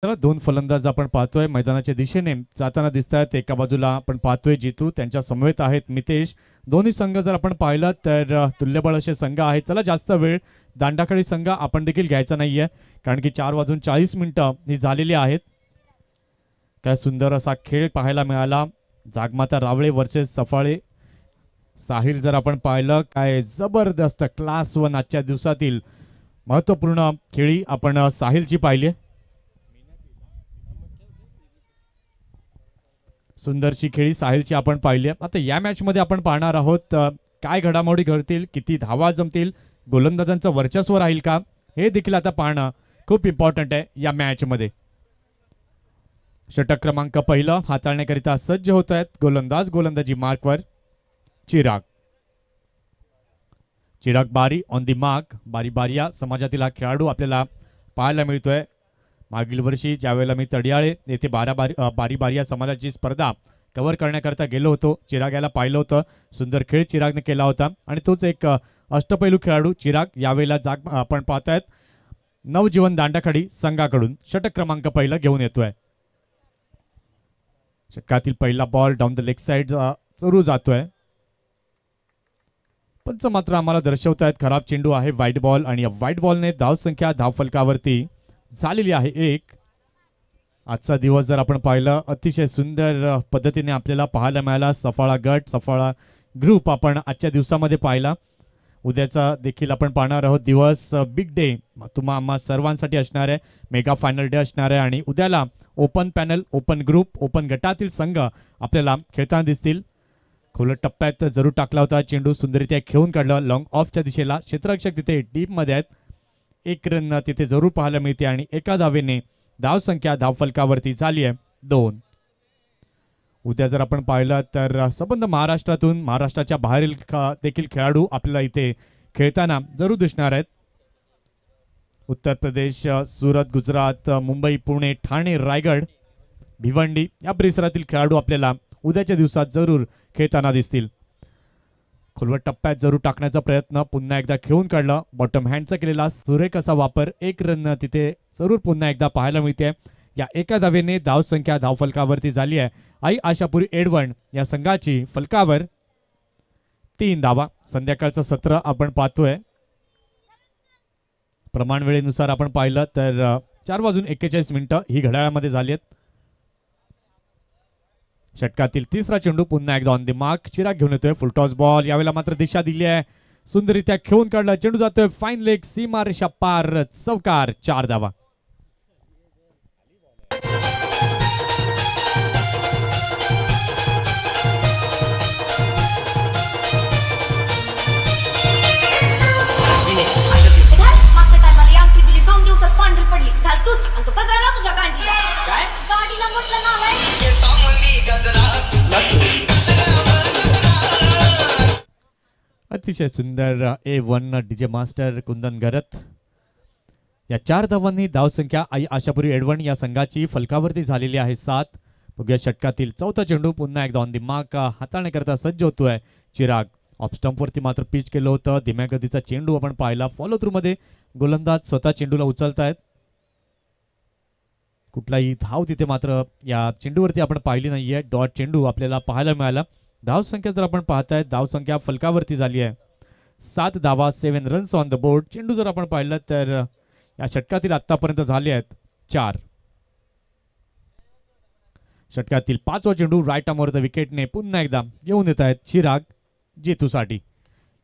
चला दोन फलंदाज आपण पाहतोय मैदानाच्या दिशेने जाताना दिसत आहेत. एका बाजूला आपण पाहतोय जितू, त्यांच्या समवेत आहेत मितेश. दोन्ही संघ जर आपण पाहिलं तर तुल्यबळ असे संघ आहेत. चला जास्त वेळ दांडाखळी संघ आपण देखील घ्यायचा नाहीये, कारण की 4:40 ही झालेली आहेत. काय सुंदर असा खेळ पाहायला मिळाला. जागमाता रावळे वर्सेस सफाळे साहिल जर आपण पाहिलं, काय जबरदस्त क्लास 1 आजच्या दिवसातील महत्त्वपूर्ण खेळी आपण साहिलची पाहिली. सुंदरशी खेळी साहिलची आपण पाहिली. आता या मॅच मध्ये आपण पाहणार आहोत काय घडामोडी घडतील, किती धावा जमतील, गोलंदाजांचं वर्चस्व राहील का, हे देखील आता पाहणं खूप इम्पॉर्टंट आहे या मॅच मध्ये. षटक क्रमांक पहिलं हाताळण्याकरिता सज्ज होत आहेत गोलंदाज. गोलंदाजी मार्कवर चिराग. चिराग बारी ऑन दी मार्क. बारी बारिया समाजातील हा खेळाडू आपल्याला पाहायला मिळतोय. मागील वर्षी ज्यावेळेला मी तडियाळे येथे बारी बारिया समाजाची स्पर्धा कव्हर करण्याकरता गेलो होतो, चिराग याला पाहिलं होतं. सुंदर खेळ चिरागने केला होता आणि तोच एक अष्टपैलू खेळाडू चिराग यावेळेला आपण पाहतायत नवजीवन दांडाखडी संघाकडून षटक क्रमांक पहिला घेऊन येतोय. षटकातील पहिला ball down the leg side चरू जातोय. पंच मात्र आम्हाला दर्शवतायत खराब चेंडू आहे, व्हाईट बॉल, आणि या व्हाईट बॉलने धावसंख्या धावफलकावरती झालेली आहे 1. आजचा दिवस जर आपण पाहिलं अतिशय सुंदर पद्धतीने आपल्याला पाहायला मिळाला. सफाळा गट, सफाळा ग्रुप आपण आजच्या दिवसामध्ये पाहिला. उद्याचा देखील आपण पाहणार आहोत दिवस. बिग डे आम्हा सर्वांसाठी असणार आहे. मेगा फायनल डे असणार आहे आणि उद्याला open panel, open group, open गटातील संघ आपल्याला खेळताना दिसतील. खोलट टप्प्यात जरूर टाकला होता चेंडू, सुंदररित्या खेळून काढलं लॉंग ऑफच्या दिशेला. क्षेत्ररक्षक तिथे डीप मध्ये आहेत. 1 रन तिथे जरूर पाहायला मिळते आणि एका धावेने धावसंख्या धावफलकावरती झाली आहे 2. उद्या जर आपण पाहिलं तर संबंध महाराष्ट्रातून, महाराष्ट्राच्या बाहेरील देखील खेळाडू आपल्याला इथे खेळताना जरूर दिसणार आहेत. उत्तर प्रदेश, सुरत, गुजरात, मुंबई, पुणे, ठाणे, रायगड, भिवंडी या परिसरातील खेळाडू आपल्याला उद्याच्या दिवसात जरूर खेळताना दिसतील. खोलवट टप्प्यात जरूर टाकण्याचा प्रयत्न, पुन्हा एकदा खेळून काढलं. बॉटम हँडचा केलेला सुरेख असा वापर. 1 रन तिथे जरूर पुन्हा एकदा पाहायला मिळते. या एका धावेने धावसंख्या धावफलकावरती झाली आहे. आई आशापुरी एडवण या संघाची फलकावर 3 धावा. संध्याकाळचं सत्र आपण पाहतोय. प्रमाण वेळेनुसार आपण पाहिलं तर 4:41 ही घड्याळामध्ये झाली आहेत. षटकातील तिसरा चेंडू पुन्हा एकदा ऑन द मार्क. चिराग घेऊन येतोय फुलटॉस बॉल. यावेळेला मात्र दिशा दिली आहे, सुंदररित्या खेळून काढला. चेंडू जातोय फाईन लेग, सीमा रेषा पार, चौकार. 4 धावा. अतिशय सुंदर A1 डीजे मास्टर कुंदन गरत. या 4 धावांनी धावसंख्या आई आशापुरी एडवण या संघाची फलकावरती झालेली आहे 7. बघूया षटकातील चौथा चेंडू पुन्हा एकदा ऑन दी मार्क हाताळण्याकरता सज्ज होतोय चिराग. ऑफ स्टंपवरती मात्र पिच केलं होतं. धीम्या गतीचा चेंडू आपण पाहिला. फॉलो थ्रू मध्ये गोलंदाज स्वतः चेंडूला उचलतायत. कुठलाही धाव तिथे मात्र या चेंडूवरती आपण पाहिली नाहीये. डॉट चेंडू आपल्याला पाहायला मिळाला. धावसंख्या जर आपण पाहताय, धावसंख्या फलकावरती झाली आहे 7 धावा, 7 रन्स ऑन द बोर्ड. चेंडू जर आपण पाहिलं तर या षटकातील आतापर्यंत झाले आहेत 4. षटकातील 5वा चेंडू राईट आर्मवर द विकेटने पुन्हा एकदा घेऊन येत आहेत चिराग जेतूसाठी.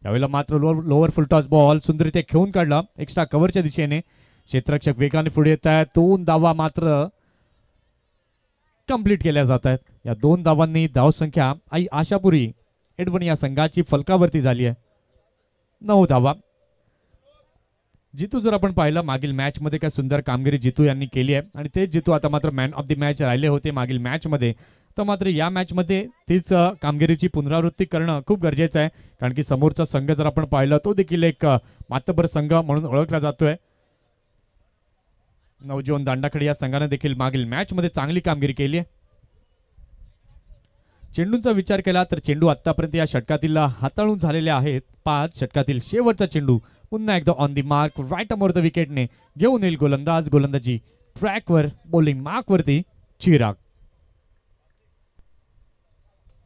यावेळेला मात्र लोअर फुलटॉस बॉल सुंदररित्या खेळून काढला एक्स्ट्रा कव्हरच्या दिशेने. क्षेत्ररक्षक वेगाने पुढे येत आहेत. 2 धावा मात्र कंप्लीट केल्या जात आहेत. या 2 धावांनी धावसंख्या आई आशापुरी एडवण या संघाची फलकावरती झाली आहे 9 धावा. जितू जर आपण पाहिलं मागील मॅच मध्ये काय सुंदर कामगिरी जितू यांनी केली आहे आणि ते जितू आता मात्र मॅन ऑफ द मॅच राहिले होते मागील मॅच मध्ये. तर मात्र या मॅच मध्ये तीच कामगिरीची पुनरावृत्ती करणं खूप गरजेचं आहे, कारण की समोरचा संघ जर आपण पाहिलं तो देखील एक मातबर संघ म्हणून ओळखला जातोय. नवजीवन दांडाखडी या संघाने देखील मागील मॅच मध्ये चांगली कामगिरी केली आहे. चेंडूंचा विचार केला तर चेंडू आतापर्यंत या षटकातील हाताळून झालेले आहेत 5. षटकातील शेवटचा चेंडू पुन्हा एकदा ऑन दी मार्क राईट आर्मवर द विकेटने घेऊन येईल गोलंदाज. गोलंदाजी ट्रॅकवर बॉलिंग मार्कवरती चिराग.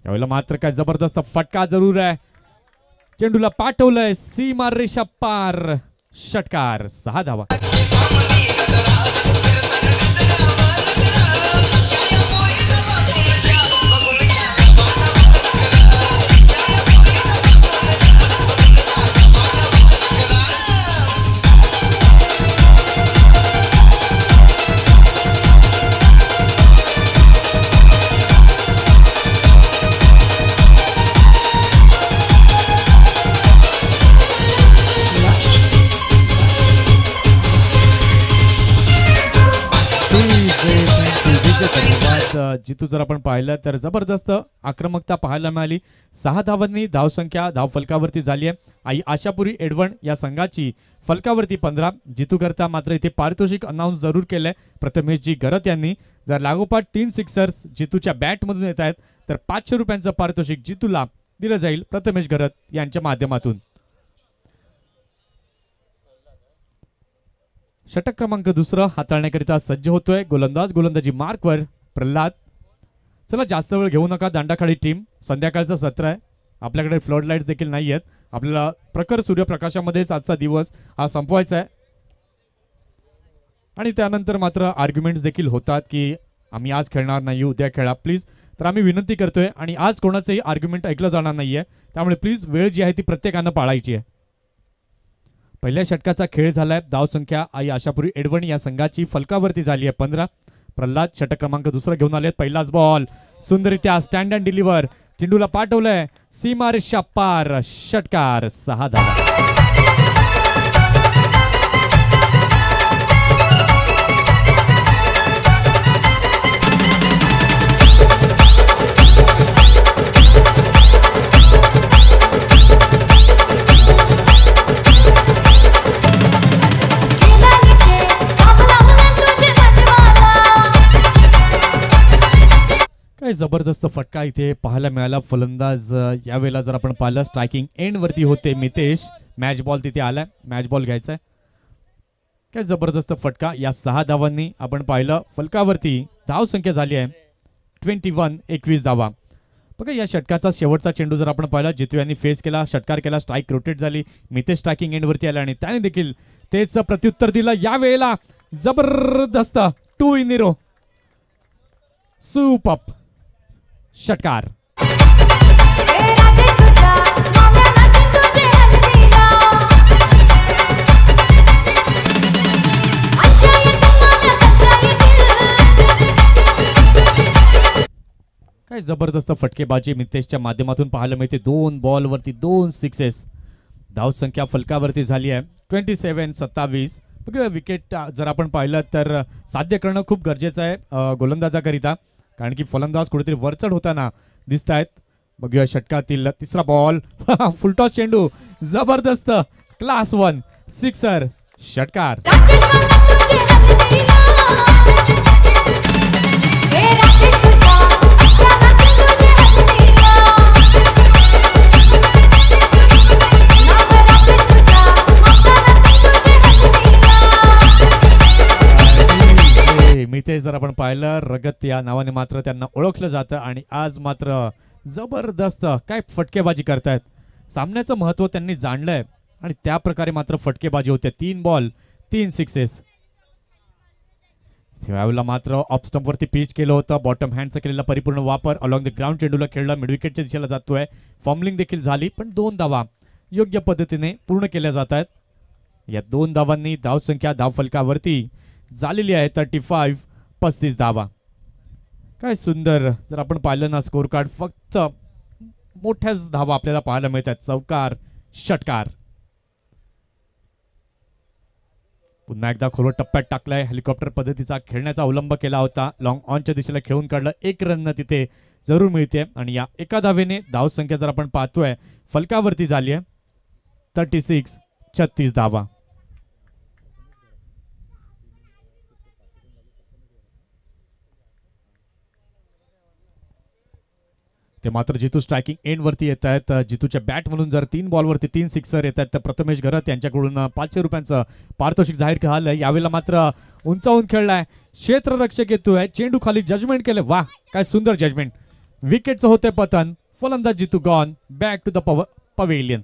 यावेळेला मात्र काय जबरदस्त फटका जरूर आहे. चेंडूला पाठवलंय सीमा रेषा पार, षटकार. 6 धावा. जितू जर आपण पाहिलं तर जबरदस्त आक्रमकता पाहायला मिळाली. 6 धावांनी धावसंख्या धाव फलकावरती झाली आहे. आई आशापुरी एडवण या संघाची फलकावरती 15. जितू करता मात्र इथे पारितोषिक अनाऊन्स जरूर केलंय प्रथमेशजी गरत यांनी. जर लागोपाठ 3 सिक्सर्स जितूच्या बॅटमधून येत आहेत तर 500 रुपयांचं पारितोषिक जितूला दिलं जाईल प्रथमेश गरत यांच्या माध्यमातून. षटक क्रमांक 2 हाताळण्याकरिता सज्ज होतोय. गोलंदाजी मार्कवर प्रल्हाद. चला जास्त वेळ घेऊ नका दांडाखाली टीम. संध्याकाळचं सत्र आहे, आपल्याकडे फ्लड लाईट्स देखील नाही आहेत. आपल्याला प्रखर सूर्यप्रकाशामध्येच आजचा दिवस हा संपवायचा आहे. आणि त्यानंतर मात्र आर्ग्युमेंट्स देखील होतात की आम्ही आज खेळणार नाही, उद्या खेळा प्लीज. तर आम्ही विनंती करतोय आणि आज कोणाचंही आर्ग्युमेंट ऐकलं जाणार नाहीये, त्यामुळे प्लीज वेळ जी आहे ती प्रत्येकानं पाळायची आहे. पहिल्या षटकाचा खेळ झालाय. धावसंख्या आई आशापुरी एडवण या संघाची फलकावरती झाली आहे 15. प्रल्हाद षटक क्रमांक 2 घेऊन आलेत. पहिलाच बॉल सुंदररित्या स्टँड अँड डिलिव्हर, चेंडूला पाठवलंय सीमा रेषा पार, षटकार. 6 धावा. काय जबरदस्त फटका इथे पाहायला मिळाला. फलंदाज यावेळेला जर आपण पाहिलं स्ट्रायकिंग एंड वरती होते मितेश. मॅच बॉल तिथे आलाय, मॅच बॉल घ्यायचा आहे. काय जबरदस्त फटका. या 6 धावांनी आपण पाहिलं फलकावरती धाव संख्या झाली आहे 21. 21 धावा. बघा या षटकाचा शेवटचा चेंडू जर आपण पाहिला जितू यांनी फेस केला, षटकार केला, स्ट्राईक रोटेट झाली. मितेश स्ट्रायकिंग एंड वरती आला आणि त्याने देखील तेच प्रत्युत्तर दिलं. यावेळेला जबरदस्त 2 इन रो, सुपर, षटकार. काय जबरदस्त फटकेबाजी मितेशच्या माध्यमातून पाहायला मिळते. 2 बॉल वरती 2 सिक्सेस. धाव संख्या फलकावरती झाली आहे 27-27. बघा विकेट जर आपण पाहिलं तर साध्य करणं खूप गरजेचं आहे गोलंदाजाकरिता, कारण की फलंदाज कुठेतरी वरचढ होताना दिसत आहेत. बघूया षटकातील तिसरा बॉल फुलटॉस चेंडू, जबरदस्त क्लास 1 सिक्सर, षटकार. मितेश जर आपण पाहिलं रगत या नावाने मात्र त्यांना ओळखलं जातं आणि आज मात्र जबरदस्त काय फटकेबाजी करतायत. सामन्याचं महत्व त्यांनी जाणलंय आणि त्या प्रकारे मात्र फटकेबाजी होते. 3 बॉल 3 सिक्सेस. त्यावेळेला मात्र ऑफ स्टंप वरती पिच केलं होतं. बॉटम हँडचा केलेला परिपूर्ण वापर अलॉंग द ग्राउंड चेंडूला खेळला, मिड विकेटच्या दिशेला जातोय. फॉर्मलिंग देखील झाली पण 2 धावा योग्य पद्धतीने पूर्ण केल्या जात आहेत. या 2 धावांनी धावसंख्या धाव फलकावरती झालेली आहे 35 धावा. काय सुंदर जर आपण पाहिलं ना स्कोर कार्ड, फक्त मोठ्याच धावा आपल्याला पाहायला मिळतात. चौकार, षटकार. पुन्हा एकदा खोलवर टप्प्यात टाकलाय. हेलिकॉप्टर पद्धतीचा खेळण्याचा अवलंब केला होता. लॉंग ऑनच्या दिशेला खेळून काढलं. 1 रन तिथे जरूर मिळते आणि या एका धावेने धाव संख्या जर आपण पाहतोय फलकावरती झाली आहे 36 धावा. ते मात्र जितू स्ट्रायकिंग एंड वरती येत आहेत. जितूच्या बॅट म्हणून जर 3 बॉलवरती 3 सिक्सर येत आहेत तर प्रथमेश घरत यांच्याकडून 500 रुपयांचं पारितोषिक जाहीर झालं. यावेळेला मात्र उंचावून खेळलाय क्षेत्ररक्षक येतोय, चेंडू खाली जजमेंट केलं. वाह, काय सुंदर जजमेंट. विकेटचं होते पतन. फलंदाज Jitu gone back to the pavilion.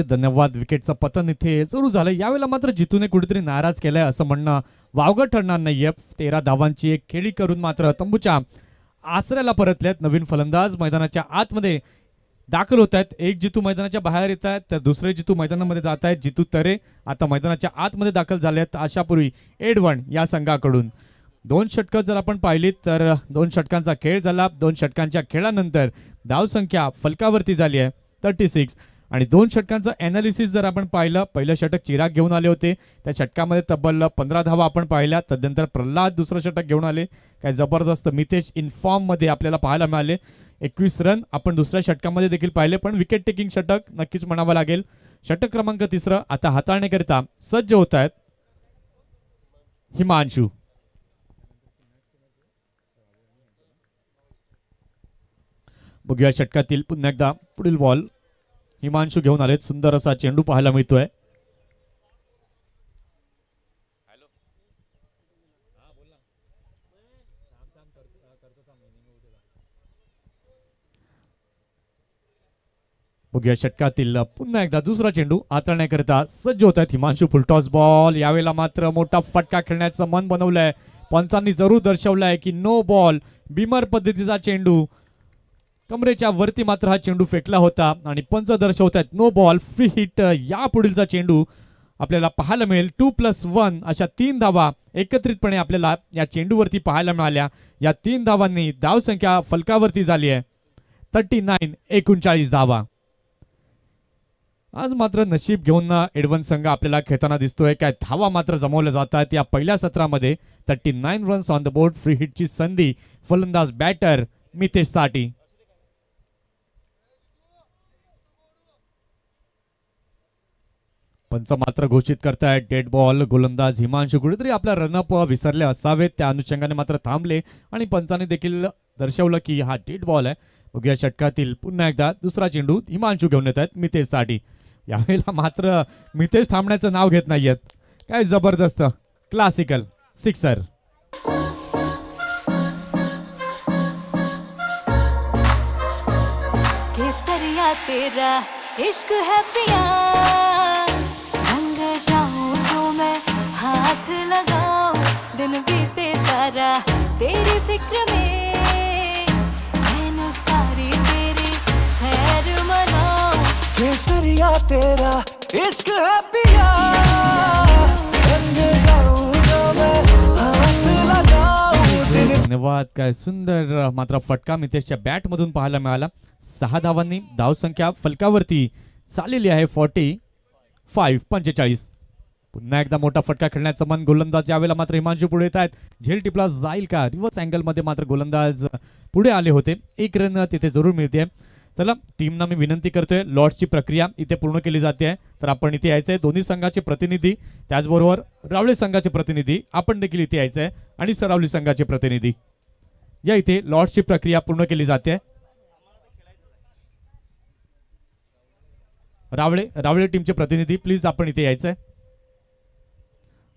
धन्यवाद. विकेटचं पतन इथे सुरू झालं. यावेळेला मात्र जितूने कुठेतरी नाराज केलंय असं म्हणणं वावगं ठरणार नाहीये. 13 धावांची एक खेळी करून मात्र तंबूच्या आसऱ्याला परतल्यात. नवीन फलंदाज मैदानाच्या आतमध्ये दाखल होत आहेत. एक जितू मैदानाच्या बाहेर येत आहेत तर दुसरे जितू मैदानामध्ये जात आहेत. जितू तरे आता मैदानाच्या आतमध्ये दाखल झाले आहेत. आशापूर्वी एडवन या संघाकडून 2 षटकं जर आपण पाहिलीत तर 2 षटकांचा खेळ झाला. 2 षटकांच्या खेळानंतर धावसंख्या फलकावरती झाली आहे 36 आणि 2 षटकांचं ॲनालिसिस जर आपण पाहिलं, पहिलं षटक चिराग घेऊन आले होते. त्या षटकामध्ये तब्बल 15 धावा आपण पाहिल्या. तदनंतर प्रल्हाद दुसरं षटक घेऊन आले. काय जबरदस्त मितेश इनफॉर्ममध्ये आपल्याला पाहायला मिळाले. 21 रन आपण दुसऱ्या षटकामध्ये देखील पाहिले. पण विकेट टेकिंग षटक नक्कीच म्हणावं लागेल. षटक क्रमांक 3 आता हाताळण्याकरिता सज्ज होत आहेत हिमांशू. बघूया षटकातील पुन्हा एकदा पुढील बॉल हिमांशू घेऊन आलेत. सुंदर असा चेंडू पाहायला मिळतोय. बघूया षटकातील पुन्हा एकदा दुसरा चेंडू हाताळण्याकरिता सज्ज होत आहेत हिमांशू. Full toss ball. यावेळेला मात्र मोठा फटका खेळण्याचं मन बनवलंय. पंचांनी जरूर दर्शवलंय की नो बॉल. बिमर पद्धतीचा चेंडू कमरेच्या वरती मात्र हा चेंडू फेकला होता आणि पंच दर्शवत आहेत नो बॉल फ्री हिट. या पुढीलचा चेंडू आपल्याला पाहायला मिळेल. 2+1 अशा 3 धावा एकत्रितपणे आपल्याला या चेंडूवरती पाहायला मिळाल्या. या 3 धावांनी धावसंख्या फलकावरती झाली आहे 39 39 धावा. आज मात्र नशीब घेऊन एडवन संघ आपल्याला खेळताना दिसतोय. काय धावा मात्र जमवल्या जात आहेत या पहिल्या सत्रामध्ये. 39 runs on the board. Free हिटची संधी फलंदाज बॅटर मितेश साठी. पंच मात्र घोषित करतायत डेड बॉल. गोलंदाज हिमांशू कुठेतरी आपला रनअप विसरले असावेत. त्या अनुषंगाने मात्र थांबले आणि पंचाने देखील दर्शवलं की हा डेड बॉल आहे. बघूया षटकातील पुन्हा एकदा दुसरा चेंडू हिमांशू घेऊन येत आहेत मितेश साठी. यावेळेला मात्र मितेश थांबण्याचं नाव घेत नाहीयेत. काय जबरदस्त क्लासिकल सिक्सर. केसरिया तेरा इश्क है पिया, रंग जाऊं जो मैं हाथ लगाऊं, दिन बीते सारा तेरी फिक्र में, मैंने सारी तेरी खैर मनाऊं. केसरिया तेरा इश्क है पिया, रंग जाऊं जो मैं हाथ लगाऊं, दिन. धन्यवाद. काय सुंदर मात्र फटका मितेशच्या बॅट मधून पाहायला मिळाला. 6 धावांनी धावसंख्या फलकावरती चाललेली आहे 45-45. पुन्हा एकदा मोठा फटका खेळण्याचं मन गोलंदाज. यावेळेला मात्र हिमांशू पुढे येत आहेत. झेल टिपला जाईल का. रिव्हर्स अँगल मध्ये मात्र गोलंदाज पुढे आले होते. 1 रन तिथे जरूर मिळते. चला टीमना मी विनंती करतोय लॉर्ड्सची प्रक्रिया इथे पूर्ण केली जाते. तर आपण इथे यायचंय. दोन्ही संघाचे प्रतिनिधी त्याचबरोबर रावळे संघाचे प्रतिनिधी आपण देखील इथे यायचंय आणि सरावली संघाचे प्रतिनिधी या इथे लॉर्ड्सची प्रक्रिया पूर्ण केली जाते. रावळे टीमचे प्रतिनिधी प्लीज आपण इथे यायचंय.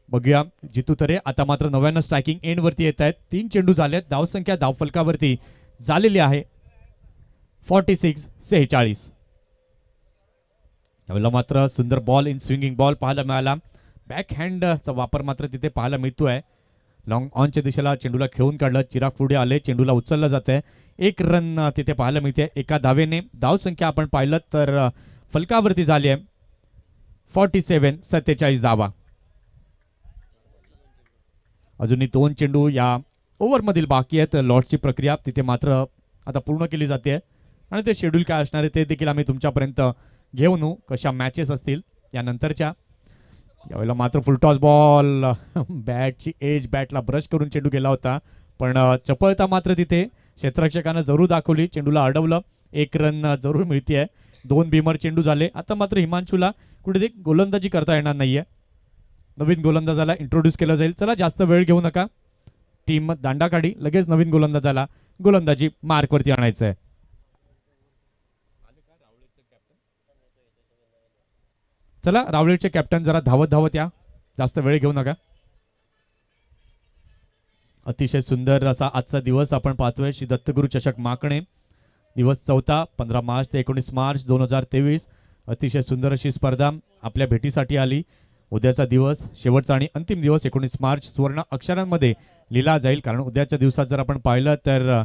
बघूया जितू तरे आता मात्र 99 स्ट्रायकिंग एंड वरती येत आहेत. 3 चेंडू झालेत. धावसंख्या धावफलकावरती झालेली आहे 46-46. यावेळेला मात्र सुंदर बॉल इन स्विंगिंग बॉल पाहायला मिळाला. बॅक हँडचा वापर मात्र तिथे पाहायला मिळतोय. लॉंग ऑनच्या दिशेला चेंडूला खेळून काढलं. चिराग पुढे आले. चेंडूला उचललं जातंय. 1 रन तिथे पाहायला मिळते. एका धावेने धावसंख्या आपण पाहिलं तर फलकावरती झाली आहे 47-47 धावा. अजूनही 2 चेंडू या ओव्हरमधील बाकी आहेत लॉटची प्रक्रिया तिथे मात्र आता पूर्ण केली जाते आणि ते शेड्यूल काय असणार आहे ते देखील आम्ही तुमच्यापर्यंत घेऊन येऊ. कशा मॅचेस असतील यानंतरच्या. यावेळेला मात्र फुलटॉस बॉल बॅटची एज बॅटला ब्रश करून चेंडू गेला होता, पण चपळता मात्र तिथे क्षेत्ररक्षकानं जरूर दाखवली. चेंडूला अडवलं, 1 रन जरूर मिळते. 2 बीमर चेंडू झाले. आता मात्र हिमांशूला कुठे गोलंदाजी करता येणार नाहीये. नवीन गोलंदाजाला इंट्रोड्यूस केलं जाईल. चला जास्त वेळ घेऊ नका. टीम दांडा काढी लगेच नवीन गोलंदाजाला गोलंदाजी मार्कवरती आणायचं आहे. चला रावळेचे कॅप्टन जरा धावत धावत या, जास्त वेळ घेऊ नका. अतिशय सुंदर असा आजचा दिवस आपण पाहतोय. श्री दत्तगुरु चषक माकणे, दिवस 14 15 मार्च ते 19 मार्च 2023. अतिशय सुंदर अशी स्पर्धा आपल्या भेटीसाठी आली. उद्याचा दिवस शेवटचा आणि अंतिम दिवस 19 मार्च सुवर्ण अक्षरांमध्ये लिहिला जाईल, कारण उद्याच्या दिवसात जर आपण पाहिलं तर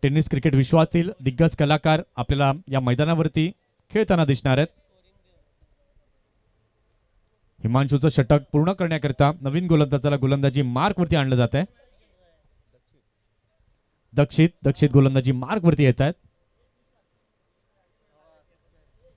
टेनिस क्रिकेट विश्वातील दिग्गज कलाकार आपल्याला या मैदानावरती खेळताना दिसणार आहेत. हिमांशूचं षटक पूर्ण करण्याकरिता नवीन गोलंदाजाला गोलंदाजी मार्कवरती आणलं जात आहे. दक्षित गोलंदाजी मार्कवरती येत आहेत.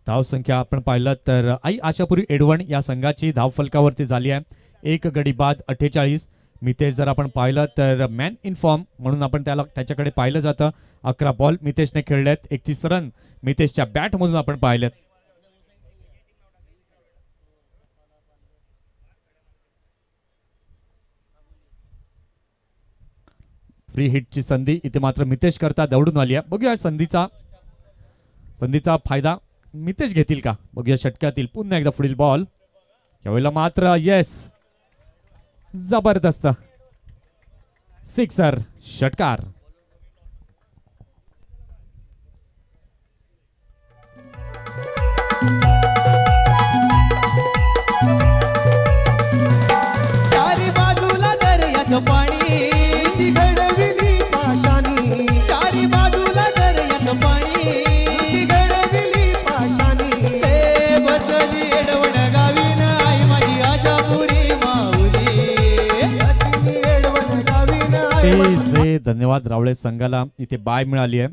धाव संख्या आपण पाहिलं तर आई आशापुरी एडवण या संघाची धाव फलकावरती झाली आहे. 1 गडी बाद 48. मितेश जर आपण पाहिलं तर मॅन इन फॉर्म म्हणून आपण त्याच्याकडे पाहिलं जातं. 11 बॉल मितेशने खेळलेत. 31 रन मितेशच्या बॅटमधून आपण पाहिलेत. फ्री हिटची संधी इथे मात्र मितेश करता दौडून आली आहे. बघूया संधीचा फायदा मितेश घेतील का. बघूया षटकातील पुन्हा एकदा पुढील बॉल. यावेळेला मात्र येस, जबरदस्त सिक्सर, षटकार. चारी बाजूला दर्याचं पाणी घडविली पाशानी, चारी बाजूला दर्याचं पाणी घडविली पाशानी. हे बसली एडवण गावीन आई माझी आशापुरी माऊली. अशी एडवण गावीन आई ते धन्यवाद रावळे संघाला इथे बाय मिळाली आहे.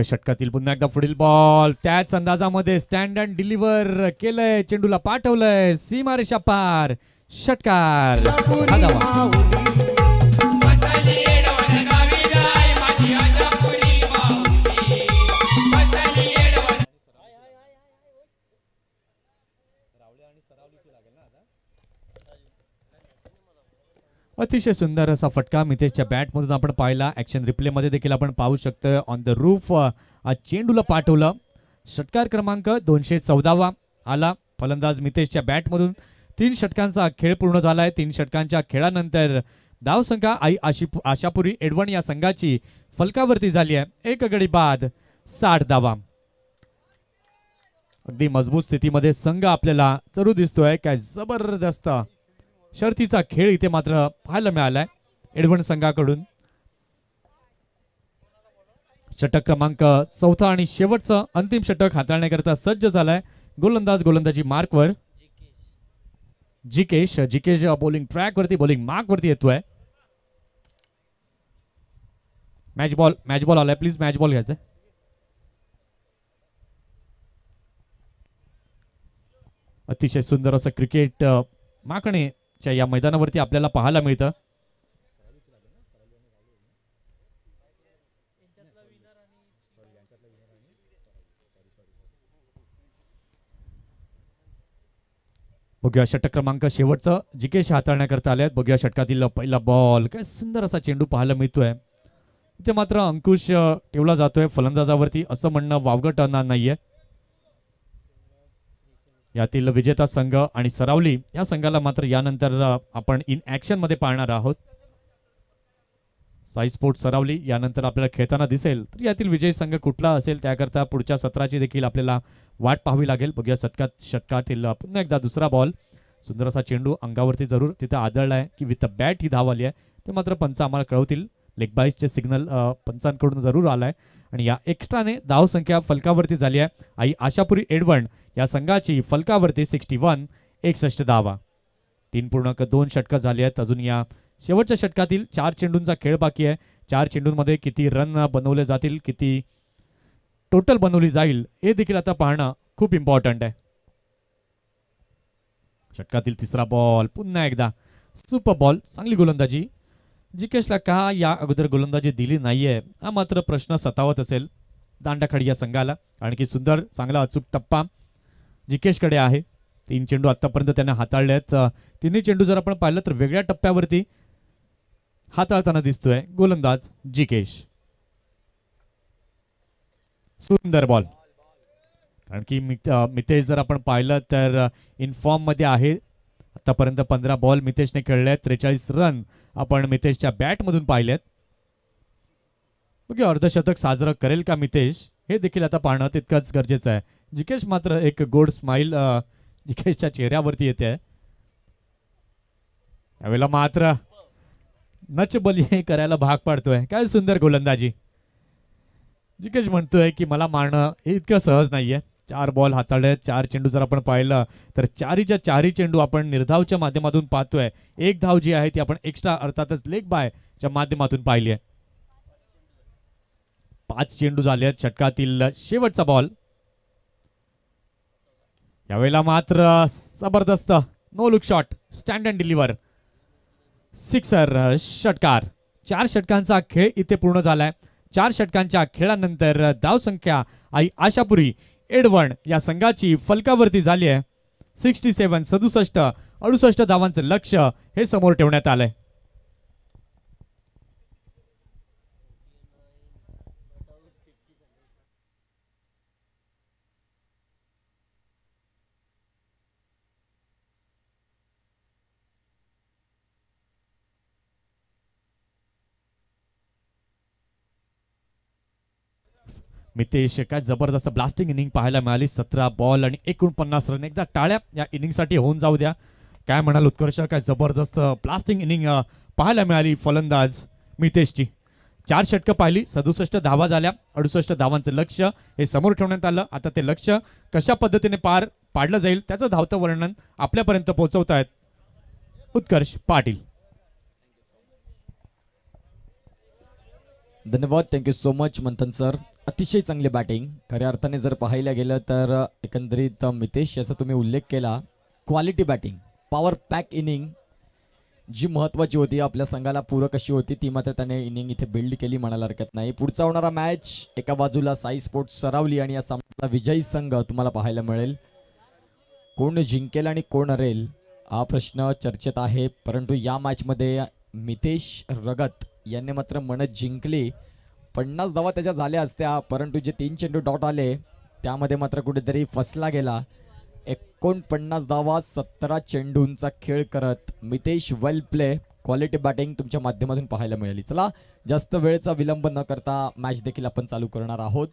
षटकातील पुन्हा एकदा पुढील बॉल त्याच अंदाजामध्ये स्टँड अँड डिलिव्हर केलंय. चेंडूला पाठवलंय सीमारेषा पार, षटकार. आशापुरी हा धावा. माऊली. बसली एडवण गावीन आई माझी आशापुरी माऊली. बसली एडवण. अतिशय सुंदर असा फटका मितेशच्या बॅटमधून आपण पाहिला. ऍक्शन रिप्ले मध्ये देखील आपण पाहू शकतो. ऑन द रूफ चेंडूला पाठवलं. षटकार क्रमांक 214 आला. फलंदाज मितेशच्या बॅटमधून 3 षटकांचा खेळ पूर्ण झालाय. 3 षटकांच्या खेळानंतर धावसंख्या आई आशापुरी एडवण या संघाची फलकावरती झाली आहे. 1 गडी बाद 60 धावा. अगदी मजबूत स्थितीमध्ये संघ आपल्याला जरूर दिसतोय. काय जबरदस्त शर्तीचा खेळ इथे मात्र पाहायला मिळालाय एडवण संघाकडून. षटक क्रमांक 4 आणि शेवटचं अंतिम षटक हाताळण्याकरता सज्ज झालाय. गोलंदाजी मार्कवर. जिकेश बॉलिंग ट्रॅक वरती, बॉलिंग मार्क वरती येतोय. मॅच बॉल आलाय. प्लीज मॅच बॉल घ्यायचा. अतिशय सुंदर असं क्रिकेट माकणे या मैदानावरती आपल्याला पाहायला मिळतं. बघूया षटक क्रमांक शेवटचं जिकेश हाताळण्याकरता आले आहेत. बघूया षटकातील पहिला बॉल. काय सुंदर असा चेंडू पाहायला मिळतोय. इथे मात्र अंकुश ठेवला जातोय फलंदाजावरती, असं म्हणणं वावगं ठरणार नाहीये. यातील विजेता संघ आणि सरावली या संघाला मात्र यानंतर आपण इन ऍक्शन मध्ये पाहणार आहोत. साई स्पोर्ट्स सरावली यानंतर आपल्याला खेळताना दिसेल. तर यातील विजयी संघ कुठला असेल त्याकरता पुढच्या सत्राची देखील आपल्याला वाट पाहावी लागेल. बघूया षटकातील पुन्हा एकदा दुसरा बॉल. सुंदर असा चेंडू अंगावरती जरूर तिथे आदळलाय की विथ बॅट ही धाव आली आहे. ते मात्र पंच आम्हाला कळवतील. लेग बाईसचे सिग्नल पंचांकडून जरूर आलाय आणि या एक्स्ट्राने धाव संख्या फलकावरती झाली आहे. आई आशापुरी एडवण या संघाची फलकावरती 61 धावा. 3.2 षटकं झाली आहेत. अजून या शेवटच्या षटकातील 4 चेंडूंचा खेळ बाकी आहे. 4 चेंडूंमध्ये किती रन बनवले जातील, किती टोटल बनवली जाईल हे देखील आता पाहणं खूप इम्पॉर्टंट आहे. षटकातील तिसरा बॉल, पुन्हा एकदा सुपर बॉल, चांगली गोलंदाजी. जिकेशला का या अगोदर गोलंदाजी दिली नाहीये हा मात्र प्रश्न सतावत असेल दांडाखाडी या संघाला. आणखी सुंदर चांगला अचूक टप्पा जिकेशकडे आहे. 3 चेंडू आतापर्यंत त्याने हाताळले आहेत. तिन्ही चेंडू जर आपण पाहिलं तर वेगळ्या टप्प्यावरती हाताळताना दिसतोय गोलंदाज जिकेश. सुंदर बॉल. कारण की मितेश जर आपण पाहिलं तर इन फॉर्म मध्ये आहे. आतापर्यंत 15 बॉल मितेशने खेळले आहेत. 43 रन आपण मितेशच्या बॅट मधून पाहिलेत. अर्धशतक साजरं करेल का मितेश हे देखील आता पाहणं तितकंच गरजेचं आहे. जिकेश मात्र एक गोड स्माइल जिकेशच्या चेहऱ्यावरती येते. यावेळेला मात्र नचबली हे करायला भाग पाडतोय. काय सुंदर गोलंदाजी. जिकेश म्हणतोय की मला मारणं हे इतकं सहज नाहीये. 4 बॉल हाताळले, 4 चेंडू जर आपण पाहिलं तर चारीच्या चारी चेंडू आपण निर्धावच्या माध्यमातून पाहतोय. एक धाव जी आहे ती आपण एक्स्ट्रा अर्थातच लेग बायच्या माध्यमातून पाहिली आहे. 5 चेंडू झाले आहेत. षटकातील शेवटचा बॉल. यावेळेला मात्र जबरदस्त no look shot, stand and deliver, sixer, षटकार. 4 षटकांचा खेळ इथे पूर्ण झालाय. 4 षटकांच्या खेळानंतर धावसंख्या आशापुरी एडवण या संघाची फलकावरती झाली आहे. 67, 68 धावांचं लक्ष्य हे समोर ठेवण्यात आलंय. मितेश काय जबरदस्त ब्लास्टिंग इनिंग पाहायला मिळाली. 17 बॉल आणि 49 रन. एकदा टाळ्या या इनिंगसाठी होऊन जाऊ द्या. काय म्हणाल उत्कर्ष, काय जबरदस्त ब्लास्टिंग इनिंग पाहायला मिळाली फलंदाज मितेशची. 4 षटकं पाहिली, 67 धावा झाल्या, 68 धावांचं लक्ष्य हे समोर ठेवण्यात आलं. आता ते लक्ष्य कशा पद्धतीने पार पाडलं जाईल त्याचं धावतं वर्णन आपल्यापर्यंत पोहोचवतायत उत्कर्ष पाटील. धन्यवाद, थँक्यू सो मच मंथन सर. अतिशय चांगली बॅटिंग. खऱ्या अर्थाने जर पाहायला गेलं तर एकंदरीत मितेश याचा तुम्ही उल्लेख केला. Quality batting, power pack inning जी महत्त्वाची होती, आपल्या संघाला पूरक अशी होती, ती मात्र त्याने इनिंग इथे बिल्ड केली म्हणायला हरकत नाही. पुढचा होणारा मॅच एका बाजूला साई स्पोर्ट्स सरावली आणि या सामन्याला विजयी संघ तुम्हाला पाहायला मिळेल. कोण जिंकेल आणि कोण हरेल हा प्रश्न चर्चेत आहे. परंतु या मॅचमध्ये मितेश रगत यांनी मात्र मनत जिंकली. 50 धावा त्याच्या झाल्या असत्या, परंतु जे 3 चेंडू डॉट आले त्यामध्ये मात्र कुठेतरी फसला गेला. 49 धावा 17 चेंडूंचा खेळ करत मितेश वेल प्ले, क्वालिटी बॅटिंग तुमच्या माध्यमातून पाहायला मिळाली. चला जास्त वेळेचा विलंब न करता मॅच देखील आपण चालू करणार आहोत.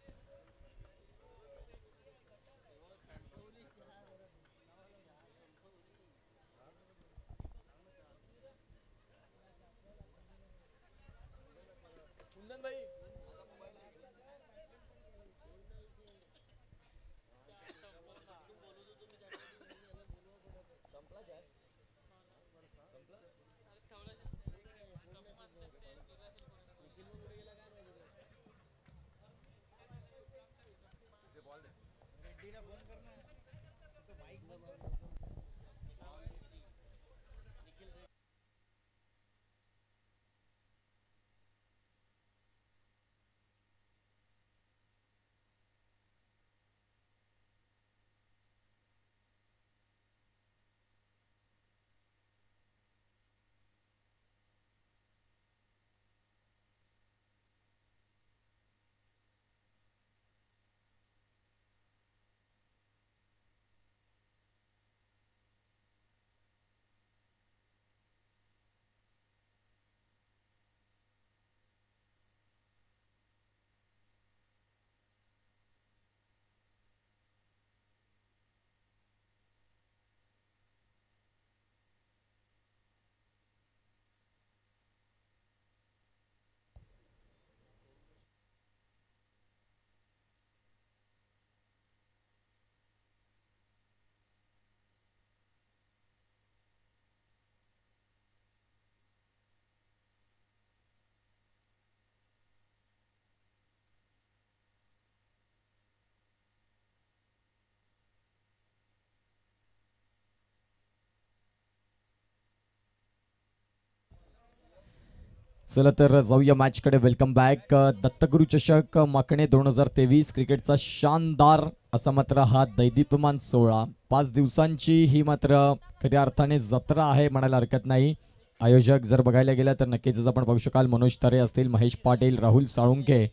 चला तर जाऊया मॅचकडे. Welcome back. दत्तगुरु चषक माकणे 2023 क्रिकेटचा शानदार असा मात्र हा दैदिप्यमान सोहळा. 5 दिवसांची ही मात्र खऱ्या अर्थाने जत्रा आहे म्हणायला हरकत नाही. आयोजक जर बघायला गेलं तर नक्कीच आपण बघू शकाल मनोज तरे असतील, महेश पाटील, राहुल साळुंके,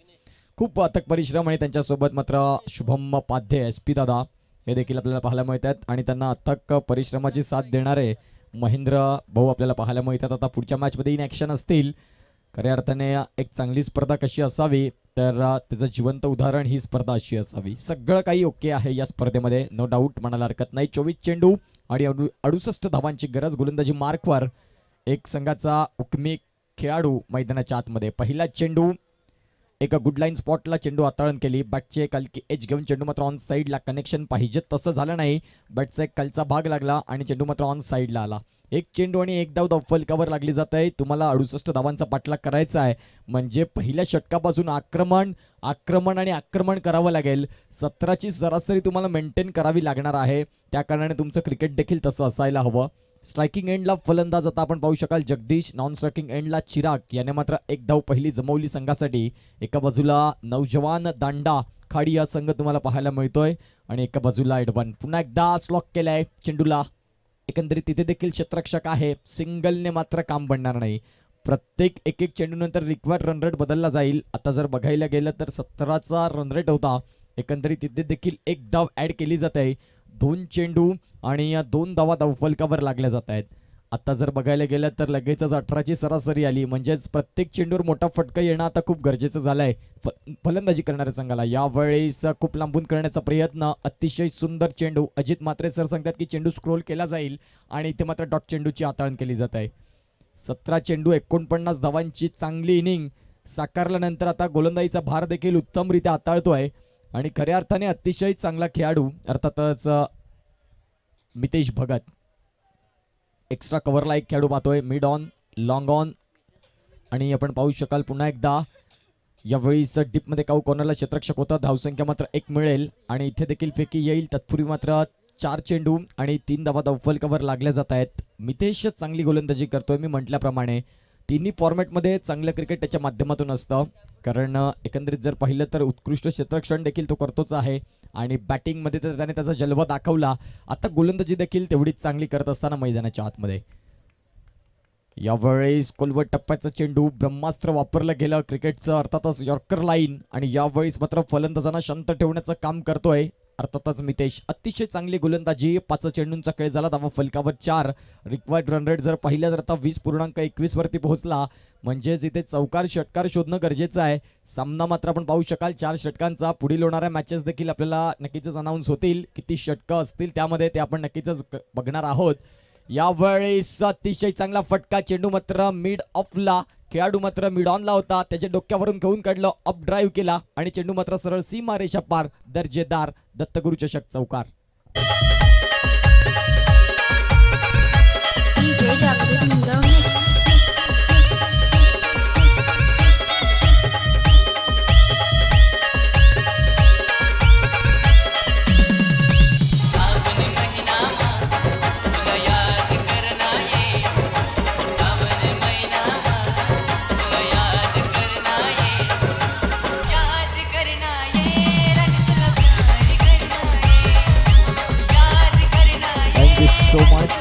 खूप अथक परिश्रम आणि त्यांच्यासोबत मात्र शुभम पाध्ये, SP दादा हे देखील आपल्याला पाहायला मिळतात आणि त्यांना अथक परिश्रमाची साथ देणारे महेंद्र भाऊ आपल्याला पाहायला मिळतात. आता पुढच्या मॅचमध्ये इन ॲक्शन असतील. खऱ्या अर्थाने एक चांगली स्पर्धा कशी असावी तर त्याचं जिवंत उदाहरण ही स्पर्धा अशी असावी. सगळं काही ओके आहे या स्पर्धेमध्ये, नो डाऊट म्हणायला हरकत नाही. 24 चेंडू आणि 68 धावांची गरज. गोलंदाजी मार्कवर एक संघाचा उकमी खेळाडू मैदानाच्या आतमध्ये. पहिला चेंडू एका गुड लाईन स्पॉटला चेंडू हाताळण केली. बॅटचे हलकी एज घेऊन चेंडू मात्र ऑन साईडला, कनेक्शन पाहिजे तसं झालं नाही. बॅटचा एक खालचा भाग लागला आणि चेंडू मात्र ऑन साईडला आला. एक चेंडू आणि एक धाव फलकावर लागली जात आहे. तुम्हाला 68 धावांचा पाठलाग करायचा आहे म्हणजे पहिल्या षटकापासून आक्रमण करावं लागेल. 17ची सरासरी तुम्हाला मेंटेन करावी लागणार आहे. त्या कारणाने तुमचं क्रिकेट देखील तसं असायला हवं. स्ट्रायकिंग एंडला फलंदाज आता आपण पाहू शकाल जगदीश, नॉन स्ट्रायकिंग एंडला चिराग याने मात्र एक धाव पहिली जमवली संघासाठी. एका बाजूला नौजवान दांडा खाडी हा संघ तुम्हाला पाहायला मिळतोय आणि एका बाजूला एडवन. पुन्हा एकदा स्लॉक केलाय चेंडूला. एकंदरीत तिथे देखील क्षेत्ररक्षक आहे. सिंगलने मात्र काम बनणार नाही. प्रत्येक एक चेंडू नंतर रिक्वायर्ड रन रेट बदलला जाईल. आता जर बघायला गेलं तर 17चा रन रेट होता. एकंदरीत तिथे देखील एक धाव ऍड केली जाते. 2 चेंडू आणि या 2 धावा धावफलकावर लागल्या जात आहेत. आता जर बघायला गेलं तर लगेचच 18ची सरासरी आली म्हणजेच प्रत्येक चेंडूवर मोठा फटका येणं आता खूप गरजेचं झालंय फलंदाजी करणाऱ्या संघाला. यावेळेस खूप लांबून करण्याचा प्रयत्न. अतिशय सुंदर चेंडू. अजित म्हात्रे सर सांगतात की चेंडू स्क्रोल केला जाईल आणि इथे मात्र डॉट चेंडूची हाताळण केली जात आहे. 17 चेंडू 49 धावांची चांगली इनिंग साकारल्यानंतर आता गोलंदाजीचा भार देखील उत्तमरित्या हाताळतोय आणि खऱ्या अर्थाने अतिशय चांगला खेळाडू अर्थातच मितेश भगत. एक्स्ट्रा कव्हरला एक खेळाडू पाहतोय. मिड ऑन, लॉंग ऑन आणि आपण पाहू शकाल पुन्हा एकदा यावेळी डीपमध्ये काऊ कॉर्नरला क्षेत्ररक्षक होता. धावसंख्या मात्र 1 मिळेल आणि इथे देखील फेकी येईल. तत्पूर्वी मात्र 4 चेंडू आणि 3 धावा धावफलकावर लागल्या जात आहेत. मितेश चांगली गोलंदाजी करतोय. मी म्हटल्याप्रमाणे तिन्ही फॉर्मॅटमध्ये चांगलं क्रिकेट त्याच्या माध्यमातून असतं कारण एकंदरीत जर पाहिलं तर उत्कृष्ट क्षेत्ररक्षण देखील तो करतोच आहे आणि बॅटिंगमध्ये तर त्याने त्याचा जलवा दाखवला. आता गोलंदाजी देखील तेवढीच चांगली करत असताना मैदानाच्या आतमध्ये यावेळेस खोलवर टप्प्याचा चेंडू ब्रह्मास्त्र वापरलं गेलं क्रिकेटचं अर्थातच यॉर्कर लाईन आणि यावेळेस मात्र फलंदाजांना शांत ठेवण्याचं काम करतोय अर्थातच मितेश. अतिशय चांगली गोलंदाजी. 5 चेंडूंचा खेळ झाला. धावा फलकावर 4. रिक्वायर्ड रन रेट जर पाहिलं तर आता 20.21 वरती पोहोचला म्हणजेच इथे चौकार षटकार शोधणं गरजेचं आहे. सामना मात्र आपण पाहू शकाल 4 षटकांचा. पुढील होणाऱ्या मॅचेस देखील आपल्याला नक्कीच अनाऊन्स होतील. किती षटकं असतील त्यामध्ये ते आपण नक्कीच बघणार आहोत. यावेळेस अतिशय चांगला फटका. चेंडू मात्र मिड ऑफला, खेळाडू मात्र मिड ऑनला होता. त्याच्या डोक्यावरून घेऊन काढलं, अप ड्राईव्ह केला आणि चेंडू मात्र सरळ सीमा रेषा पार. दर्जेदार दत्तगुरु चषक चौकार. So much.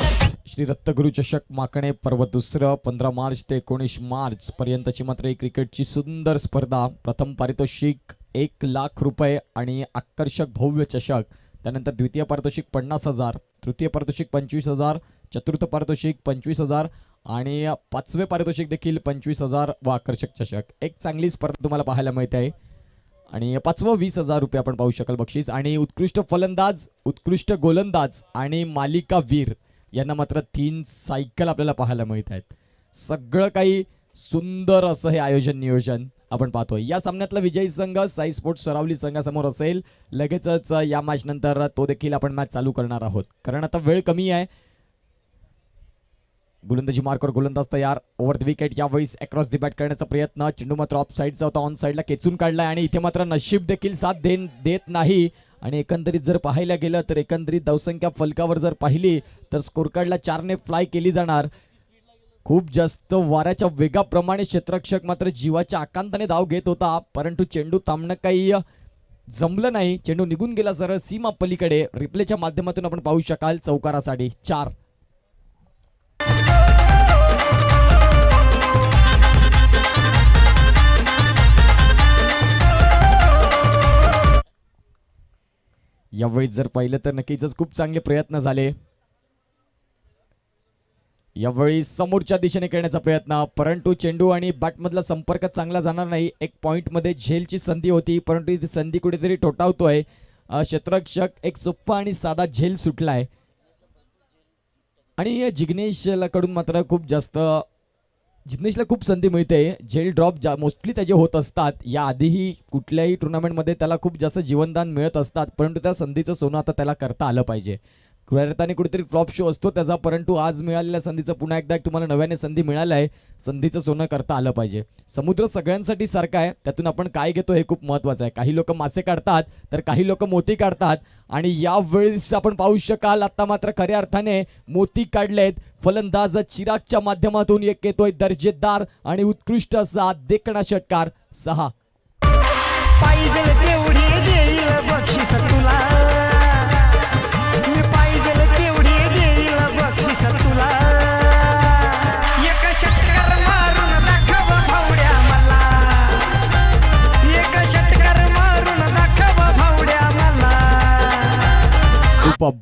श्री दत्तगुरु चषक माकणे पर्व 2 15 मार्च ते 19 मार्च पर्यंतची मात्र ही क्रिकेटची सुंदर स्पर्धा. प्रथम पारितोषिक 1 लाख रुपये आणि आकर्षक भव्य चषक. त्यानंतर द्वितीय पारितोषिक 50,000, तृतीय पारितोषिक 25,000, चतुर्थ पारितोषिक 25,000 आणि 5वे पारितोषिक देखील 25,000 व आकर्षक चषक. एक चांगली स्पर्धा तुम्हाला पाहायला मिळते आहे आणि 5वं 20,000 रुपये आपण पाहू शकाल बक्षीस. आणि उत्कृष्ट फलंदाज, उत्कृष्ट गोलंदाज आणि मालिका वीर यांना मात्र 3 सायकल आपल्याला पाहायला मिळत आहेत. सगळं काही सुंदर असं हे आयोजन नियोजन आपण पाहतोय. या सामन्यातला विजयी संघ साई स्पोर्ट्स सरावली संघासमोर असेल. लगेचच या मॅच नंतर तो देखील आपण मॅच चालू करणार आहोत कारण आता वेळ कमी आहे. गोलंदाजी मार्कवर गोलंदाज तयार. ओव्हर द विकेट यावेळेस अक्रॉस द बॅट करण्याचा प्रयत्न. चेंडू मात्र ऑफ साईडचा होता, ऑन साईडला खेचून काढलाय आणि इथे मात्र नशीब देखील साथ देत नाही. आणि एकंदरीत जर पाहायला गेलं तर एकंदरीत धावसंख्या फलकावर जर पाहिली तर स्कोर कार्डला 4 ने फ्लाय केली जाणार. खूप जास्त वाऱ्याच्या वेगाप्रमाणे क्षेत्ररक्षक मात्र जीवाच्या आकांताने धाव घेत होता, परंतु चेंडू थांबणं काही जमलं नाही. चेंडू निघून गेला सरळ सीमा पलीकडे. रिप्लेच्या माध्यमातून आपण पाहू शकाल चौकारासाठी 4. यावेळी जर पाहिलं तर नक्कीच खूप चांगले प्रयत्न झाले. यावेळी समोरच्या दिशेने खेळण्याचा प्रयत्न, परंतु चेंडू आणि बॅटमधला संपर्क चांगला जाणार नाही. एक पॉइंटमध्ये झेलची संधी होती, परंतु ती संधी कुठेतरी ठोठावतोय क्षेत्ररक्षक. एक सोप्पा आणि साधा झेल सुटलाय आणि जिग्नेशला कडून मात्र खूप जास्त जिग्नेशला खूप संधी मिळते. झेल ड्रॉप मोस्टली त्याचे होत असतात. या आधीही कुठल्याही टुर्नामेंटमध्ये त्याला खूप जास्त जीवनदान मिळत असतात, परंतु त्या संधीचं सोनं आता त्याला करता आलं पाहिजे. अर्थाने कुठेतरी फ्लॉप शो असतो त्याचा, परंतु आज मिळालेल्या संधीचं पुन्हा एकदा तुम्हाला नव्याने संधी मिळाली आहे. संधीचं सोनं करता आलं पाहिजे. समुद्र सगळ्यांसाठी सारखा आहे, त्यातून आपण काय घेतो हे खूप महत्त्वाचं आहे. काही लोक मासे काढतात तर काही लोक मोती काढतात आणि यावेळेस आपण पाहू शकाल आता मात्र खऱ्या अर्थाने मोती काढलेत. फलंदाज चिरागच्या माध्यमातून एक येतोय दर्जेदार आणि उत्कृष्ट असा देखणा षटकार 6. पाहिजे तेवढी देईल बक्षीस तुला, मी पाहिजे तेवढी देईल बक्षीस तुला. एक षटकार मारून दाखव भावड्या मला, एक षटकार मारून दाखव भावड्या मला. सुपर्ब.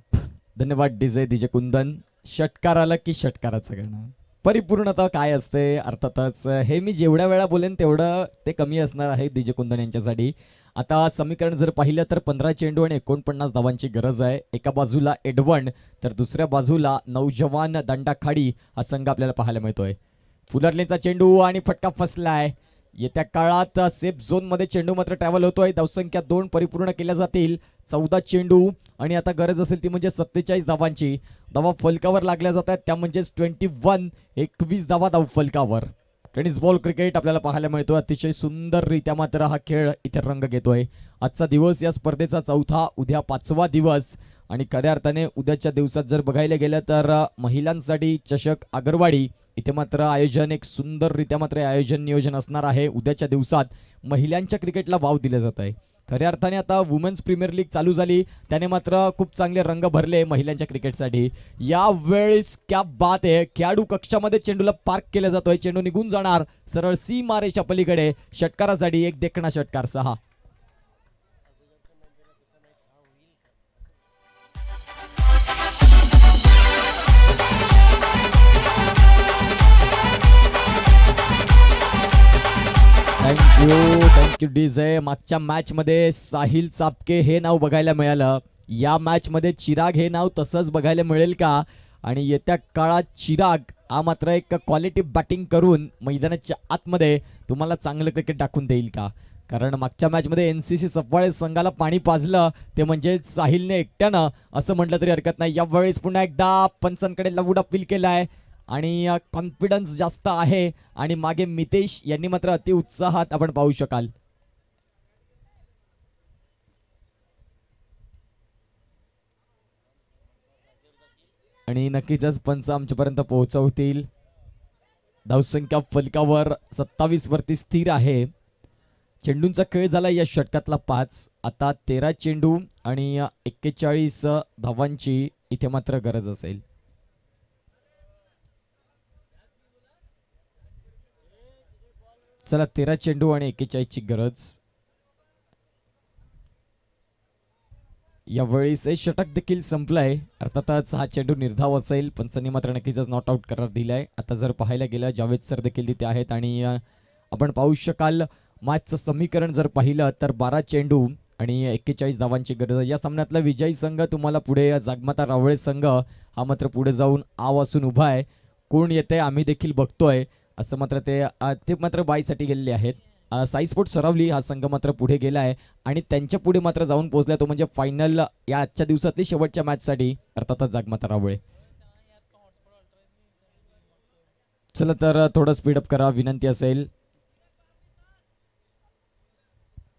धन्यवाद डीजे कुंदन. षटकार आला की षटकाराचं गाणं. परिपूर्णता काय असते अर्थातच हे मी जेवढ्या वेळा बोलेन तेवढं ते कमी असणार आहे डीजे कुंदन यांच्यासाठी. आता समीकरण जर पाहिलं तर 15 चेंडू आणि 49 धावांची गरज आहे. एका बाजूला एडवण तर दुसऱ्या बाजूला नौजवान दांडाखाडी हा संघ आपल्याला पाहायला मिळतोय. फुलरलेचा चेंडू आणि फटका फसलाय. येत्या काळात सेफ झोन मध्ये चेंडू मात्र ट्रॅव्हल होतोय. धावसंख्या 2 परिपूर्ण केल्या जातील. 14 चेंडू आणि आता गरज असेल ती म्हणजे 47 धावांची. धावा फलकावर लागल्या जात आहेत त्या म्हणजेच 21 धावा धाव फलकावर. टेनिस बॉल क्रिकेट आपल्याला पाहायला मिळतोय. अतिशय सुंदररित्या मात्र हा खेळ इथे रंग घेतोय. आजचा दिवस या स्पर्धेचा 4था, उद्या 5वा दिवस आणि खऱ्या अर्थाने उद्याच्या दिवसात जर बघायला गेलं तर महिलांसाठी चषक आगरवाडी इथे मात्र आयोजन एक सुंदररित्या मात्र आयोजन नियोजन असणार आहे. उद्याच्या दिवसात महिलांच्या क्रिकेटला वाव दिला जात आहे. खऱ्या अर्थाने आता वुमेन्स प्रीमियर लीग चालू झाली, त्याने मात्र खूप चांगले रंग भरले महिलांच्या क्रिकेटसाठी. यावेळेस क्या बात आहे, खेळाडू कक्षामध्ये चेंडूला पार्क केला जातोय. चेंडू निघून जाणार सरळ सीमारेषा पलीकडे. षटकारासाठी एक देखणा षटकार 6. Thank you DJ. मागच्या मॅच मध्ये साहिल चापके हे नाव बघायला मिळालं. या मॅच मध्ये चिराग हे नाव तसंच बघायला मिळेल का? आणि येत्या काळात चिराग हा मात्र एक क्वालिटी बॅटिंग करून मैदानाच्या आतमध्ये तुम्हाला चांगलं क्रिकेट दाखवून देईल का? कारण मागच्या मॅच मध्ये NCC सफवाळे संघाला पाणी पाजलं ते म्हणजे साहिलने एकट्यानं असं म्हटलं तरी हरकत नाही. यावेळेस पुन्हा एकदा पंचांकडे लवड अपील केलाय आणि कॉन्फिडन्स जास्त आहे आणि मागे मितेश यांनी मात्र अति उत्साहात आपण पाहू शकाल. आणि नक्कीच पंच आमच्यापर्यंत पोहोचवतील. धावसंख्या फलकावर 27 वरती स्थिर आहे. चेंडूंचा खेळ झाला या षटकातला 5. आता 13 चेंडू आणि 41 धावांची इथे मात्र गरज असेल. चला 13 चेंडू आणि 41 ची गरज. यावेळी षटक देखील संपलाय. अर्थातच हा चेंडू निर्धाव असेल. पंचांनी मात्र नक्कीच नॉट आउट करार दिलाय. आता जर पाहायला गेलं जावेद सर देखील तिथे आहेत आणि आपण पाहू शकाल मॅचचं समीकरण जर पाहिलं तर 12 चेंडू आणि 41 धावांची गरज. या सामन्यातला विजयी संघ तुम्हाला पुढे जागमाता रावळे संघ हा मात्र पुढे जाऊन आव असून उभा आहे. कोण येते आम्ही देखील बघतोय असं मात्र ते मात्र बाईसाठी गेलेले आहेत. साई स्पोर्ट सरावली हा संघ मात्र पुढे गेला आहे आणि त्यांच्या पुढे मात्र जाऊन पोहोचला तो म्हणजे फायनल या आजच्या दिवसातली शेवटच्या मॅचसाठी अर्थातच जागमाता रावळे. चला तर थोडं स्पीडअप करा विनंती असेल.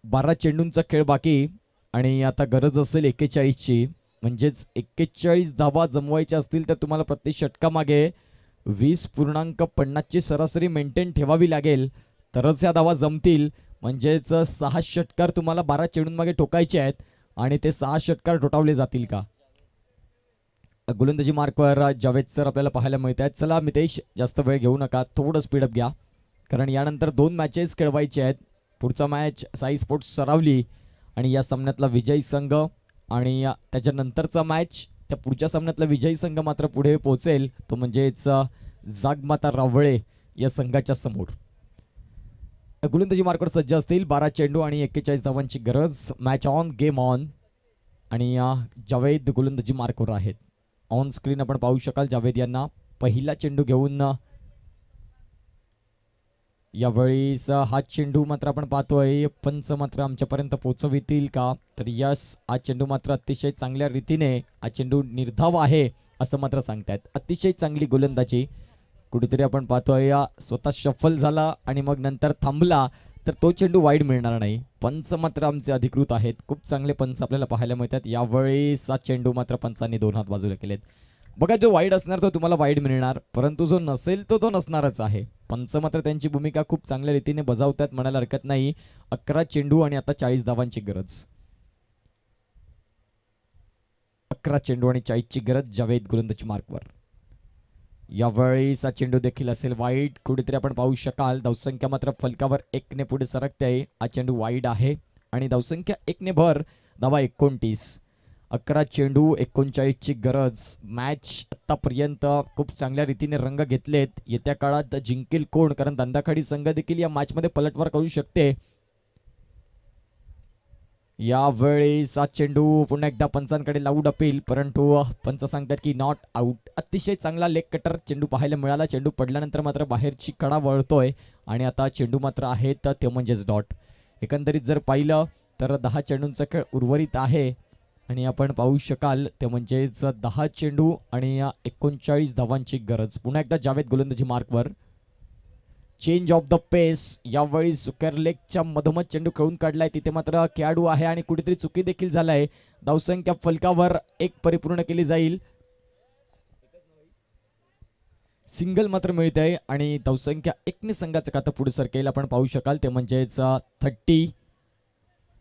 12 चेंडूंचा खेळ बाकी आणि आता गरज असेल 41 ची. म्हणजेच 41 धावा जमवायच्या असतील तर तुम्हाला प्रत्येक षटकामागे 20.50ची सरासरी मेंटेन ठेवावी लागेल तरच या धावा जमतील. म्हणजेच 6 षटकार तुम्हाला 12 चेंडूंमागे ठोकायचे आहेत आणि ते 6 षटकार ठोठावले जातील का? गोलंदाजी मार्कवर जावेद सर आपल्याला पाहायला मिळत आहेत. चला मितेश, जास्त वेळ घेऊ नका, थोडं स्पीडअप घ्या, कारण यानंतर 2 मॅचेस खेळवायचे आहेत. पुढचा मॅच साई स्पोर्ट्स सरावली आणि या सामन्यातला विजयी संघ आणि त्याच्यानंतरचा मॅच त्या पुढच्या सामन्यातला विजयी संघ मात्र पुढे पोहोचेल, तो म्हणजेच जागमाता रावळे या संघाच्या समोर. गोलंदाजी मार्कवर सज्ज असतील. 12 चेंडू आणि 41 धावांची गरज. Match on, game on. आणि जावेद गोलंदाजी मार्कवर आहेत. ऑन स्क्रीन आपण पाहू शकाल जावेद यांना. पहिला चेंडू घेऊन यावेळीस हा चेंडू मात्र आपण पाहतोय पंच मात्र आमच्यापर्यंत पोहोचवितील का? तर यस, हा चेंडू मात्र अतिशय चांगल्या रीतीने, हा चेंडू निर्धाव आहे असं मात्र सांगतायत. अतिशय चांगली गोलंदाजी. कुठेतरी आपण पाहतोय स्वतः शफल झाला आणि मग नंतर थांबला तर तो चेंडू वाईड मिळणार नाही. पंच मात्र आमचे अधिकृत आहेत. खूप चांगले पंच आपल्याला पाहायला मिळतात. यावेळेस हा चेंडू मात्र पंचांनी 2 हात बाजूला केलेत. बघा, जो वाईड असणार तो तुम्हाला वाईड मिळणार, परंतु जो नसेल तो नसणारच आहे. पंच मात्र त्यांची भूमिका खूप चांगल्या रीतीने बजावतात म्हणायला हरकत नाही. 11 चेंडू आणि आता 40 धावांची गरज. 11 चेंडू आणि 40ची गरज जावेद गोलंदाजी मार्कवर. यावेळेस हा चेंडू देखील असेल वाईड. कुठेतरी आपण पाहू शकाल धावसंख्या मात्र फलकावर 1 ने पुढे सरकते. हा चेंडू वाईड आहे आणि धावसंख्या 1 ने भर. धावा 29. 11 चेंडू 39ची गरज. मॅच आतापर्यंत खूप चांगल्या रीतीने रंग घेतलेत. येत्या काळात जिंकेल कोण, कारण दांडाखाडी संघ देखील या मॅचमध्ये पलटवार करू शकते. यावेळेस हा चेंडू पुन्हा एकदा पंचांकडे लावून अपील, परंतु पंच सांगतात की नॉट आउट. अतिशय चांगला लेग कटर चेंडू पाहायला मिळाला. चेंडू पडल्यानंतर मात्र बाहेरची कडा वळतोय आणि आता चेंडू मात्र आहेत ते म्हणजेच डॉट. एकंदरीत जर पाहिलं तर 10 चेंडूंचा खेळ उर्वरित आहे आणि आपण पाहू शकाल ते म्हणजेच 10 चेंडू आणि 39 धावांची गरज. पुन्हा एकदा जावेद गोलंदाजी मार्कवर. चेंज ऑफ द पेस. यावेळी सुकर लेगच्या मधोमध चेंडू खेळून काढलाय, तिथे मात्र खेळाडू आहे आणि कुठेतरी चुकी देखील झालाय. धावसंख्या फलकावर 1 परिपूर्ण केली जाईल. सिंगल मात्र मिळत आहे आणि धावसंख्या 1 ने संघाचं खातं पुढे सरकेल. आपण पाहू शकाल ते म्हणजेच 30.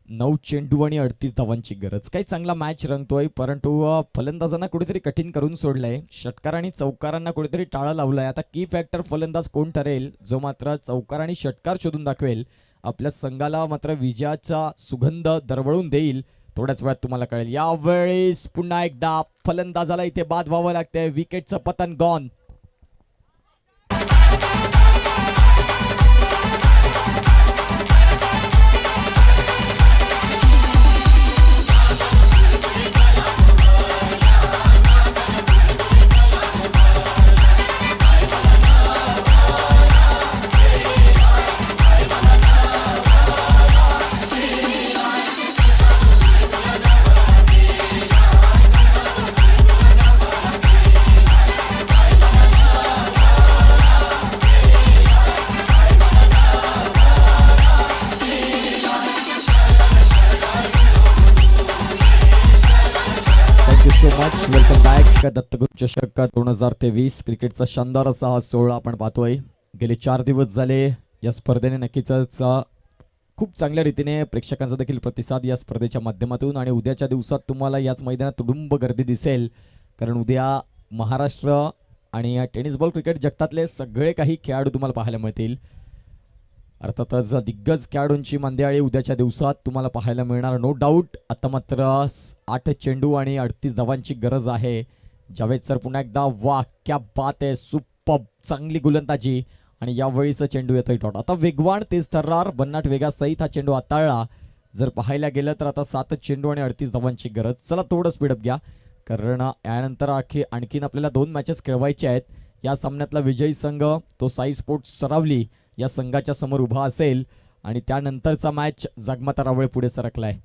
9 चेंडू आणि 38 धावांची गरज. काही चांगला मॅच रंगतोय, परंतु फलंदाजांना कुठेतरी कठीण करून सोडलंय. षटकार आणि चौकारांना कुठेतरी टाळा लावलाय. आता की फॅक्टर फलंदाज कोण ठरेल, जो मात्र चौकार आणि षटकार शोधून दाखवेल, आपल्या संघाला मात्र विजयाचा सुगंध दरवळून देईल, थोड्याच वेळात तुम्हाला कळेल. यावेळेस पुन्हा एकदा फलंदाजाला इथे बाद व्हावं लागतंय. विकेटचं पतन गॉन. Welcome back. दत्तगुरु चषक 2023 क्रिकेटचा शानदार असा हा सोहळा आपण पाहतोय. गेले 4 दिवस झाले या स्पर्धेने नक्कीच खूप चांगल्या रीतीने प्रेक्षकांचा देखील प्रतिसाद या स्पर्धेच्या माध्यमातून, आणि उद्याच्या दिवसात तुम्हाला याच मैदानात तुडुंब गर्दी दिसेल, कारण उद्या महाराष्ट्र आणि टेनिस बॉल क्रिकेट जगतातले सगळे काही खेळाडू तुम्हाला पाहायला मिळतील. अर्थातच दिग्गज खेळाडूंची मांदियाळी उद्याच्या दिवसात तुम्हाला पाहायला मिळणार, नो डाऊट. आता मात्र 8 चेंडू आणि 38 धावांची गरज आहे. जावेद सर पुन्हा एकदा, वाह क्या बात आहे, सुपर, चांगली गोलंदाजी. आणि यावेळीचा चेंडू येतोय डॉट. आता वेगवान तेज थर्रार भन्नाट वेगासहित हा चेंडू हाताळला. जर पाहायला गेलं तर आता 7 चेंडू आणि 38 धावांची गरज. चला थोडं स्पीडअप घ्या, कारण यानंतर आणखीन आपल्याला 2 मॅचेस खेळवायचे आहेत. या सामन्यातला विजयी संघ तो साई स्पोर्ट्स सरावली या संघाच्या समोर उभा असेल आणि त्यानंतरचा मॅच जागमाता रावळे पुढे सरकलाय.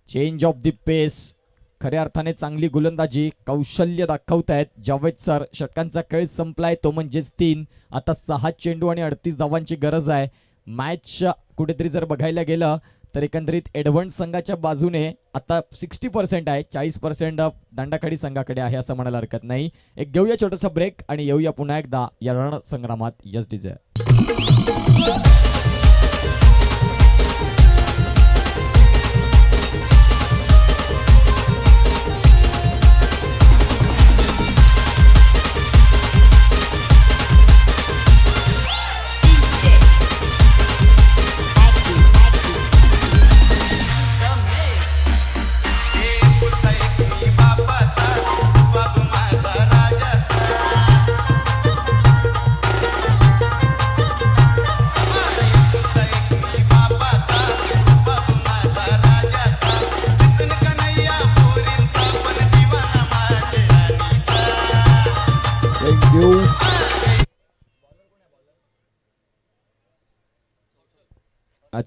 चेंज ऑफ द पेस. खऱ्या अर्थाने चांगली गोलंदाजी, कौशल्य दाखवतायत जावेद सर. षटकांचा खेळ संपलाय, तो म्हणजेच 3. आता 6 चेंडू आणि 38 धावांची गरज आहे. मॅच कुठेतरी जर बघायला गेलं तर एकंदरीत एडव्हान्स संघाच्या बाजूने आता 60% आहे, 40% दंडाखाडी संघाकडे आहे असं म्हणायला हरकत नाही. एक घेऊया छोटासा ब्रेक आणि येऊया पुन्हा एकदा या रणसंग्रामात. Yes DJ.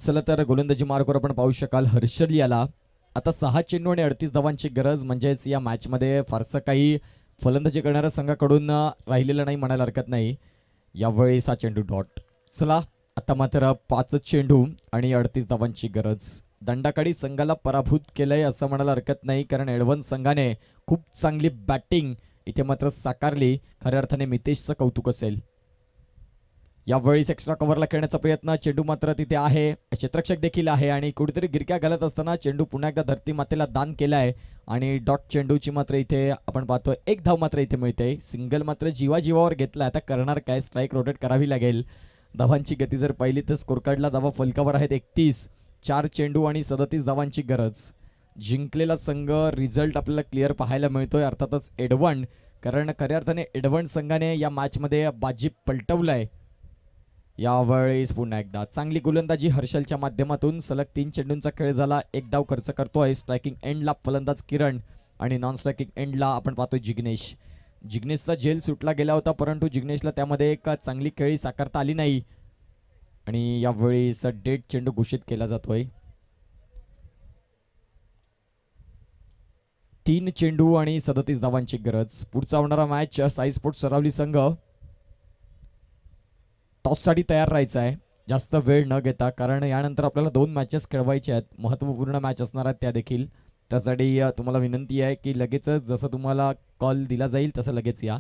चला तर गोलंदाजी मार्कवर आपण पाहू शकाल हर्षल याला आता 6 चेंडू आणि 38 धावांची गरज, म्हणजेच या मॅचमध्ये फारसं काही फलंदाजी करणाऱ्या संघाकडून राहिलेलं नाही म्हणायला हरकत नाही. यावेळी 6 चेंडू डॉट. चला आता मात्र 5 चेंडू आणि 38 धावांची गरज. दंडाकाडी संघाला पराभूत केलंय असं म्हणायला हरकत नाही, कारण एडव्हान्स संघाने खूप चांगली बॅटिंग इथे मात्र साकारली. खऱ्या अर्थाने मितेशचं कौतुक असेल. यावेळी एक्स्ट्रा कव्हरला खेळण्याचा प्रयत्न, चेंडू मात्र तिथे आहे, क्षेत्ररक्षक देखील आहे आणि कुठेतरी गिरक्या घालत असताना चेंडू पुन्हा एकदा धरती मातेला दान केलाय आणि डॉट चेंडूची मात्र इथे आपण पाहतोय 1 धाव मात्र इथे मिळते. सिंगल मात्र जीवाजीवावर घेतला. आता करणार काय, स्ट्राईक रोटेट करावी लागेल. धावांची गती जर पाहिली तर स्कोर कार्डला धावा फलकावर आहेत 31. 4 चेंडू आणि 37 धावांची गरज. जिंकलेला संघ रिझल्ट आपल्याला क्लिअर पाहायला मिळतोय, अर्थातच एडव्हान्स, कारण खऱ्या अर्थाने एडव्हान्स संघाने या मॅचमध्ये बाजी पलटवलाय. यावेळेस पुन्हा एकदा चांगली गोलंदाजी हर्षलच्या माध्यमातून. सलग 3 चेंडूंचा खेळ झाला, 1 धाव खर्च करतोय. स्ट्रायकिंग एंडला फलंदाज किरण आणि नॉन स्ट्रायकिंग एंडला आपण पाहतोय जिग्नेश. जिग्नेशचा झेल सुटला गेला होता, परंतु जिग्नेशला त्यामध्ये एक चांगली खेळी साकारता आली नाही आणि यावेळेस डेड चेंडू घोषित केला जातोय. 3 चेंडू आणि 37 धावांची गरज. पुढचा होणारा मॅच साई स्पोर्ट्स सरावली संघ टॉससाठी तयार राहायचं आहे, जास्त वेळ न घेता, कारण यानंतर आपल्याला 2 मॅचेस खेळवायचे आहेत, महत्त्वपूर्ण मॅच असणार आहेत त्या देखील. त्यासाठी तुम्हाला विनंती आहे की लगेचच जसं तुम्हाला कॉल दिला जाईल तसं लगेच या.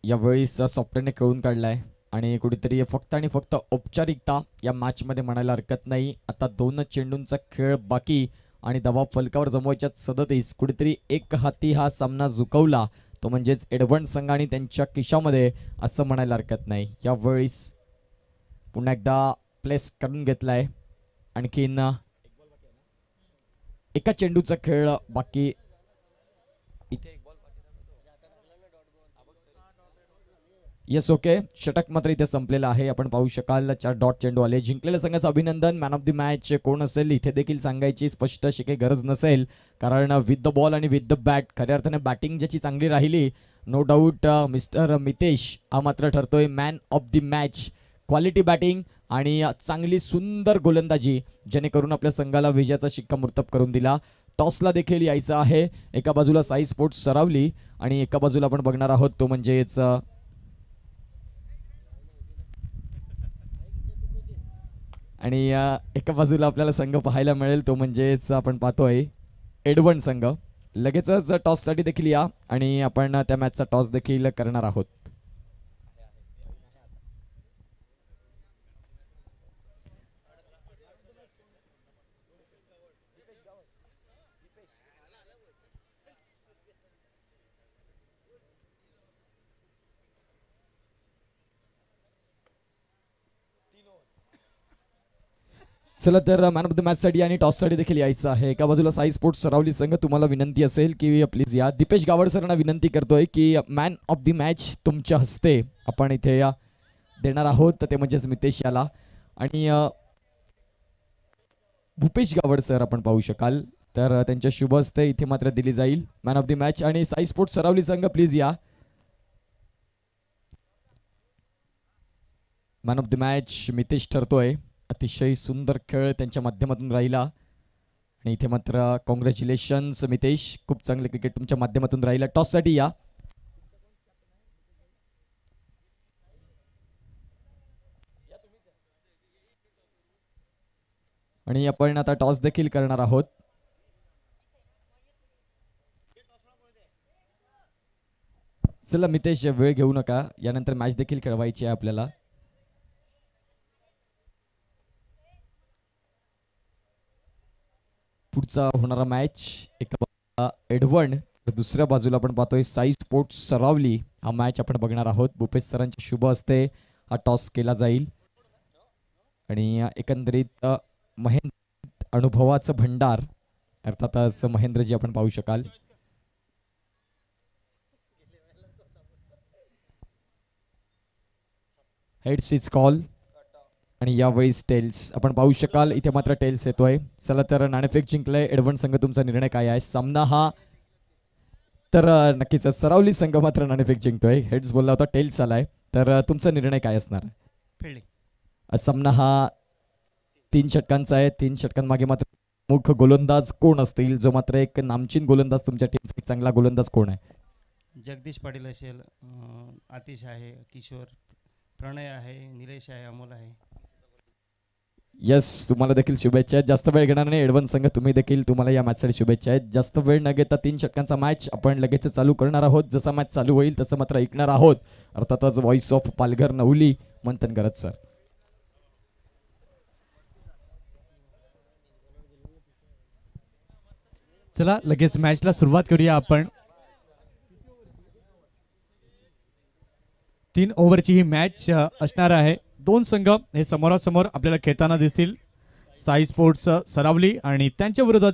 यावेळी सॉफ्टवेअरने खेळून काढलाय आणि कुठेतरी फक्त आणि फक्त औपचारिकता या मॅचमध्ये म्हणायला हरकत नाही. आता 2 चेंडूंचा खेळ बाकी आणि दबाव फलकावर जमवायच्या 37. कुठेतरी एक हाती हा सामना झुकवला तो म्हणजेच एडव्हान्स संघाने त्यांच्या खिशामध्ये असं म्हणायला हरकत नाही. यावेळीस पुन्हा एकदा प्लेस करून घेतलाय. आणखीन 1 चेंडूचा खेळ बाकी. इथे येस ओके, षटक मात्र इथे संपलेला आहे. आपण पाहू शकाल 4 डॉट चेंडू आले. जिंकलेल्या संघाचं अभिनंदन. मॅन ऑफ द मॅच कोण असेल इथे देखील सांगायची स्पष्ट अशी काही गरज नसेल, कारण विथ द बॉल आणि विथ द बॅट खऱ्या अर्थाने बॅटिंग ज्याची चांगली राहिली नो डाऊट मिस्टर मितेश हा मात्र ठरतोय man of the match. Quality batting आणि चांगली सुंदर गोलंदाजी जेणेकरून आपल्या संघाला विजयाचा शिक्कामोर्तब करून दिला. टॉसला देखील यायचं आहे. एका बाजूला साई स्पोर्ट्स सरावली आणि एका बाजूला आपण बघणार आहोत तो म्हणजेच आणि एका बाजूला आपल्याला संघ पाहायला मिळेल तो म्हणजेच आपण पाहतोय एडव्हान्स संघ. लगेचच टॉससाठी देखील या आणि आपण त्या मॅचचा टॉस देखील करणार आहोत. चला तर मॅन ऑफ द मॅच साठी आणि टॉस साठी देखील यायचं आहे. एका बाजूला साई स्पोर्ट्स सरावली संघ, तुम्हाला विनंती असेल की प्लीज या. दीपेश गावड सरांना विनंती करतोय की मॅन ऑफ द मॅच तुमच्या हस्ते आपण इथे या देणार आहोत, ते म्हणजेच मितेश याला. आणि भूपेश गावड सर आपण पाहू शकाल तर त्यांच्या शुभ हस्ते इथे मात्र दिली जाईल मॅन ऑफ द मॅच. आणि साई स्पोर्ट्स सरावली संघ प्लीज या. Man of the match Mitesh ठरतोय. अतिशय सुंदर खेळ त्यांच्या माध्यमातून राहिला आणि इथे मात्र कॉंग्रॅच्युलेशन्स मितेश, खूप चांगले क्रिकेट तुमच्या माध्यमातून राहिला. टॉससाठी या. आणि आपण आता टॉस देखील करणार आहोत. चला मितेश, वेळ घेऊ नका, यानंतर मॅच देखील खेळवायची आहे आपल्याला. पुढचा होणारा मॅच एका एडवण, दुसऱ्या बाजूला आपण पाहतोय साई स्पोर्ट्स सरावली. हा मॅच आपण बघणार आहोत. भूपेश सरांच्या शुभ हस्ते हा टॉस केला जाईल आणि एकंदरीत महेंद्र अनुभवाचं भंडार अर्थातच महेंद्रजी आपण पाहू शकाल. हेड्स इज कॉल आणि यावेळी टेल्स आपण पाहू शकाल. इथे मात्र टेल्स येतोय. चला तर नाणेफेक जिंकलंय एडवण संघ. तुमचा निर्णय काय आहे? सामना हा तर नक्कीच सरावली संघ मात्र नाणेफेक जिंकतोय. हेड्स बोलला होता, टेल्स आलाय. तर तुमचा निर्णय काय असणार? सामना हा 3 षटकांचा आहे. 3 षटकांमागे मात्र मुख्य गोलंदाज कोण असतील? जो मात्र एक नामचीन गोलंदाज तुमच्या टीमचा एक चांगला गोलंदाज कोण आहे? जगदीश पाटील असेल, आतिश आहे, किशोर, प्रणय आहे, निलेश आहे, अमोल आहे. यस, तुम्हाला देखील शुभेच्छा आहेत. जास्त वेळ घेणार नाही एडवन संघ, तुम्ही देखील तुम्हाला या मॅचसाठी शुभेच्छा आहेत. जास्त वेळ न घेता 3 षटकांचा मॅच आपण लगेच चालू करणार आहोत. जसा मॅच चालू होईल तसं मात्र ऐकणार आहोत. अर्थातच व्हॉइस ऑफ पालघर नवली मंथन करत सर. चला लगेच मॅचला सुरुवात करूया आपण. 3 ओव्हरची ही मॅच असणार आहे. 2 संघ हे समोरासमोर आपल्याला खेळताना दिसतील. साई स्पोर्ट्स सरावली आणि त्यांच्या विरोधात